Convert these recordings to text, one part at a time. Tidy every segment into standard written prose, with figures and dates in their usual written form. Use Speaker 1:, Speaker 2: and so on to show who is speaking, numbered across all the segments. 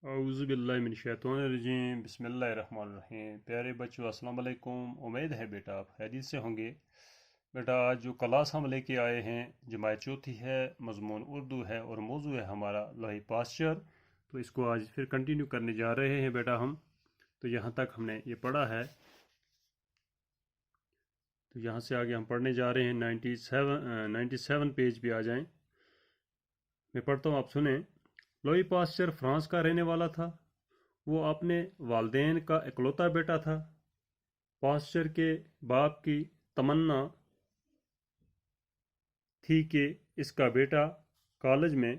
Speaker 1: اعوذ باللہ من الشیطان الرجیم، بسم اللہ الرحمن الرحیم۔ پیارے بچوں، السلام علیکم۔ امید ہے بیٹا آپ خیریت سے ہوں گے۔ بیٹا آج جو کلاس ہم لے کے آئے ہیں جماعت چوتھی ہے، مضمون اردو ہے اور موضوع ہے ہمارا لوہی پاسچر۔ تو اس کو آج پھر کنٹینیو کرنے جا رہے ہیں بیٹا ہم۔ تو یہاں تک ہم نے یہ پڑھا ہے، تو یہاں سے آگے ہم پڑھنے جا رہے ہیں 97 پیج پہ آ جائیں۔ میں پڑھتا ہوں، آپ سنیں۔ لوئی پاسچر فرانس کا رہنے والا تھا۔ وہ اپنے والدین کا اکلوتا بیٹا تھا۔ پاسچر کے باپ کی تمنا تھی کہ اس کا بیٹا کالج میں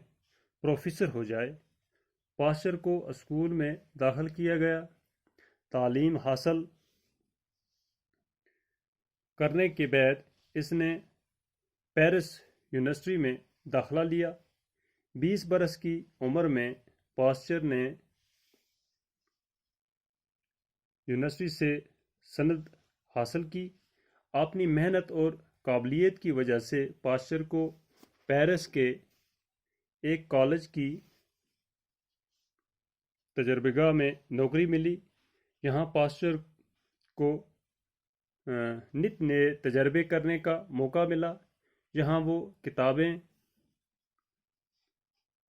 Speaker 1: پروفیسر ہو جائے۔ پاسچر کو اسکول میں داخل کیا گیا۔ تعلیم حاصل کرنے کے بعد اس نے پیرس یونیورسٹی میں داخلہ لیا۔ 20 برس کی عمر میں پاسچر نے یونیورسٹی سے سند حاصل کی۔ اپنی محنت اور قابلیت کی وجہ سے پاسچر کو پیرس کے ایک کالج کی تجربہ گاہ میں نوکری ملی۔ یہاں پاسچر کو نت نئے تجربے کرنے کا موقع ملا۔ یہاں وہ کتابیں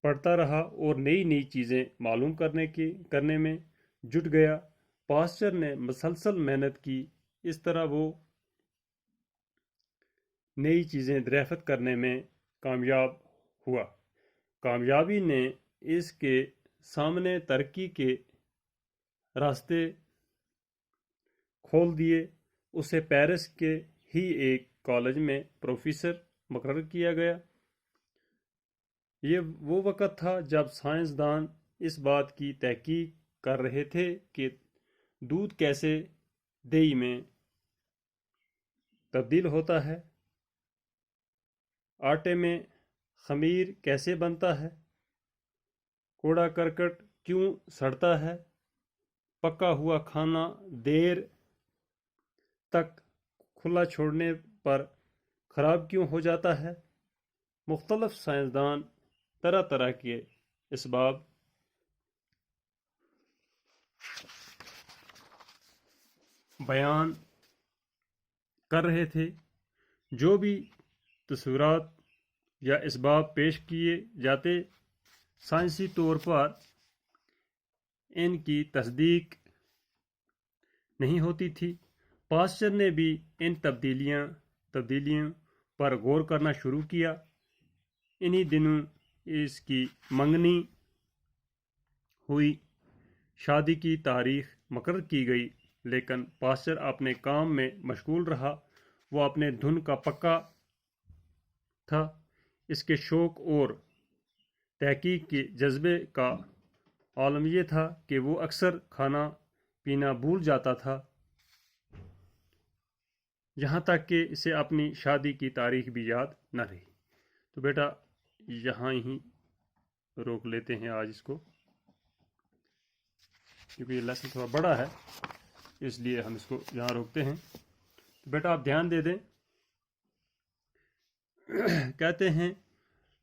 Speaker 1: پڑھتا رہا اور نئی نئی چیزیں معلوم کرنے میں جٹ گیا۔ پاسچر نے مسلسل محنت کی، اس طرح وہ نئی چیزیں دریافت کرنے میں کامیاب ہوا۔ کامیابی نے اس کے سامنے ترقی کے راستے کھول دیے۔ اسے پیرس کے ہی ایک کالج میں پروفیسر مقرر کیا گیا۔ یہ وہ وقت تھا جب سائنسدان اس بات کی تحقیق کر رہے تھے کہ دودھ کیسے دہی میں تبدیل ہوتا ہے، آٹے میں خمیر کیسے بنتا ہے، کوڑا کرکٹ کیوں سڑتا ہے، پکا ہوا کھانا دیر تک کھلا چھوڑنے پر خراب کیوں ہو جاتا ہے۔ مختلف سائنسدان طرح طرح کے اسباب بیان کر رہے تھے۔ جو بھی تصورات یا اسباب پیش کیے جاتے، سائنسی طور پر ان کی تصدیق نہیں ہوتی تھی۔ پاسچر نے بھی ان تبدیلیوں پر غور کرنا شروع کیا۔ انہی دنوں اس کی منگنی ہوئی، شادی کی تاریخ مقرر کی گئی، لیکن پاسچر اپنے کام میں مشغول رہا۔ وہ اپنے دھن کا پکا تھا۔ اس کے شوق اور تحقیق کے جذبے کا عالم یہ تھا کہ وہ اکثر کھانا پینا بھول جاتا تھا، یہاں تک کہ اسے اپنی شادی کی تاریخ بھی یاد نہ رہی۔ تو بیٹا یہاں ہی روک لیتے ہیں آج اس کو، کیونکہ یہ لیسن تھوڑا بڑا ہے، اس لیے ہم اس کو یہاں روکتے ہیں۔ تو بیٹا آپ دھیان دے دیں۔ کہتے ہیں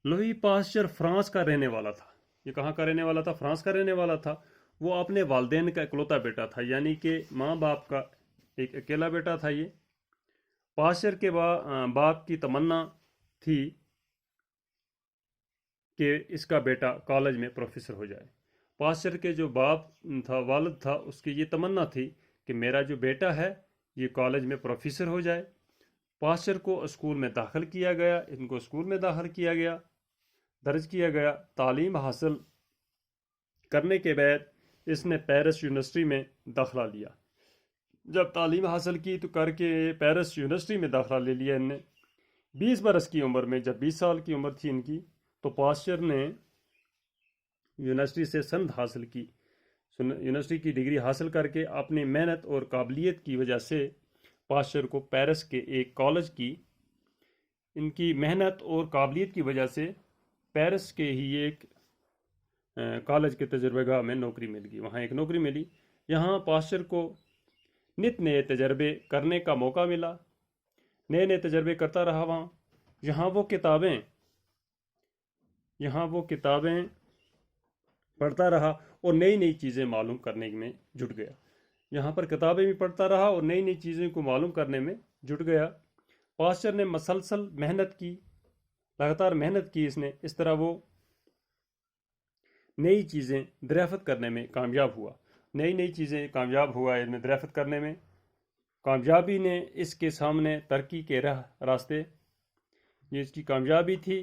Speaker 1: لوئی پاسچر فرانس کا رہنے والا تھا۔ یہ کہاں کا رہنے والا تھا؟ فرانس کا رہنے والا تھا۔ وہ اپنے والدین کا اکلوتا بیٹا تھا، یعنی کہ ماں باپ کا ایک اکیلا بیٹا تھا یہ۔ پاسچر کے باپ کی تمنا تھی کہ اس کا بیٹا کالج میں پروفیسر ہو جائے۔ پاسچر کے جو باپ تھا، والد تھا، اس کی یہ تمنا تھی کہ میرا جو بیٹا ہے یہ کالج میں پروفیسر ہو جائے۔ پاسچر کو اسکول میں داخل کیا گیا، ان کو اسکول میں داخل کیا گیا، درج کیا گیا۔ تعلیم حاصل کرنے کے بعد اس نے پیرس یونیورسٹی میں داخلہ لیا۔ جب تعلیم حاصل کی تو کر کے پیرس یونیورسٹی میں داخلہ لے لیا ان نے۔ 20 برس کی عمر میں، جب 20 سال کی عمر تھی ان کی، تو پاسچر نے یونیورسٹی سے سند حاصل کی۔ یونیورسٹی کی ڈگری حاصل کر کے اپنی محنت اور قابلیت کی وجہ سے پاسچر کو پیرس کے ایک کالج کی، ان کی محنت اور قابلیت کی وجہ سے پیرس کے ہی ایک کالج کے تجربہ گاہ میں نوکری مل گئی، وہاں ایک نوکری ملی۔ یہاں پاسچر کو نت نئے تجربے کرنے کا موقع ملا، نئے نئے تجربے کرتا رہا وہاں۔ یہاں وہ کتابیں پڑھتا رہا اور نئی نئی چیزیں معلوم کرنے میں جٹ گیا۔ یہاں پر کتابیں بھی پڑھتا رہا اور نئی نئی چیزیں کو معلوم کرنے میں جٹ گیا۔ پاسچر نے مسلسل محنت کی، لگاتار محنت کی، اس طرح وہ نئی چیزیں دریافت کرنے میں کامیاب ہوا، نئی نئی چیزیں کامیاب ہوا ان میں دریافت کرنے میں۔ کامیابی نے اس کے سامنے ترقی کے راستے، یہ اس کی کامیابی تھی،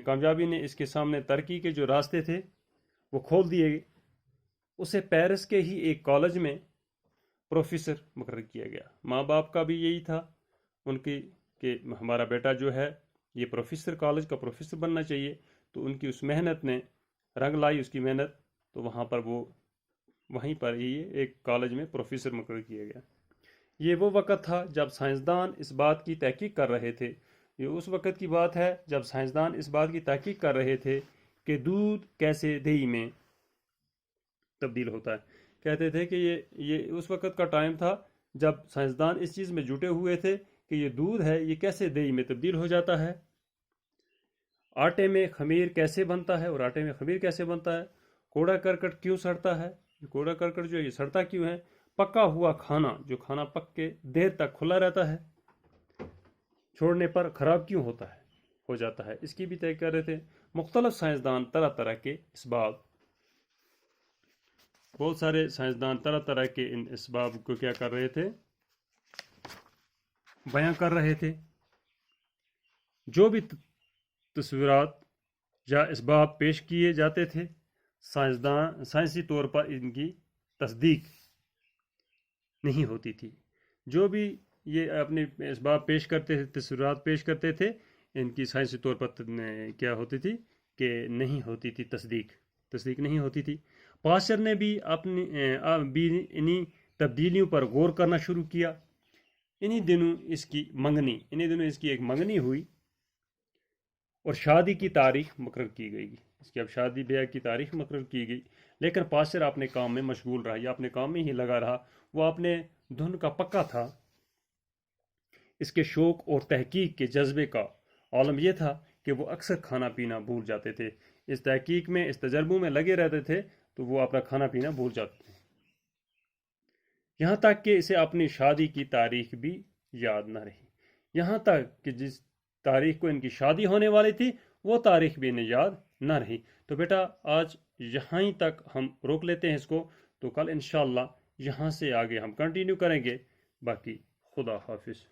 Speaker 1: کامیابی نے اس کے سامنے ترقی کے جو راستے تھے وہ کھول دیے گئے۔ اسے پیرس کے ہی ایک کالج میں پروفیسر مقرر کیا گیا۔ ماں باپ کا بھی یہی تھا ان کی کہ ہمارا بیٹا جو ہے یہ پروفیسر، کالج کا پروفیسر بننا چاہیے، تو ان کی اس محنت نے رنگ لائی، اس کی محنت، تو وہیں پر ہی ایک کالج میں پروفیسر مقرر کیا گیا۔ یہ وہ وقت تھا جب سائنسدان اس بات کی تحقیق کر رہے تھے، یہ اس وقت کی بات ہے جب سائنسدان اس بات کی تحقیق کر رہے تھے کہ دودھ کیسے دہی میں تبدیل ہوتا ہے۔ کہتے تھے کہ یہ اس وقت کا ٹائم تھا جب سائنسدان اس چیز میں جٹے ہوئے تھے کہ یہ دودھ ہے یہ کیسے دہی میں تبدیل ہو جاتا ہے، آٹے میں خمیر کیسے بنتا ہے، اور آٹے میں خمیر کیسے بنتا ہے، کوڑا کرکٹ کیوں سڑتا ہے، کوڑا کرکٹ جو ہے یہ سڑتا کیوں ہے، پکا ہوا کھانا، جو کھانا پک کے دیر تک کھلا رہتا ہے، چھوڑنے پر خراب کیوں ہو جاتا ہے، اس کی بھی تحقیق کر رہے تھے۔ مختلف سائنسدان طرح طرح کے اسباب، بہت سارے سائنسدان طرح طرح کے ان اسباب کو کیا کر رہے تھے، بیان کر رہے تھے۔ جو بھی تصورات یا اسباب پیش کیے جاتے تھے سائنسی طور پر ان کی تصدیق نہیں ہوتی تھی۔ جو بھی یہ اپنے اسباب پیش کرتے تھے، تصورات پیش کرتے تھے، ان کی سائنسی طور پر کیا ہوتی تھی کہ نہیں ہوتی تھی، تصدیق نہیں ہوتی تھی۔ پاسچر نے بھی انہی تبدیلیوں پر غور کرنا شروع کیا۔ انہی دنوں اس کی ایک منگنی ہوئی اور شادی کی تاریخ مقرر کی گئی۔ اس کی اب شادی بیاہ کی تاریخ مقرر کی گئی، لیکن پاسچر اپنے کام میں مشغول رہا، یا اپنے کام میں ہی لگا رہا، وہ اپنے دھن کا پکا تھا۔ اس کے شوق اور تحقیق کے جذبے کا عالم یہ تھا کہ وہ اکثر کھانا پینا بھول جاتے تھے۔ اس تحقیق میں، اس تجربوں میں لگے رہتے تھے تو وہ اپنا کھانا پینا بھول جاتے تھے، یہاں تک کہ اسے اپنی شادی کی تاریخ بھی یاد نہ رہی، یہاں تک کہ جس تاریخ کو ان کی شادی ہونے والی تھی وہ تاریخ بھی انہیں یاد نہ رہی۔ تو بیٹا آج یہاں تک ہم روک لیتے ہیں اس کو، تو کل انشاءاللہ یہاں سے آگے ہم کنٹینیو کریں گے۔ باقی خدا حافظ۔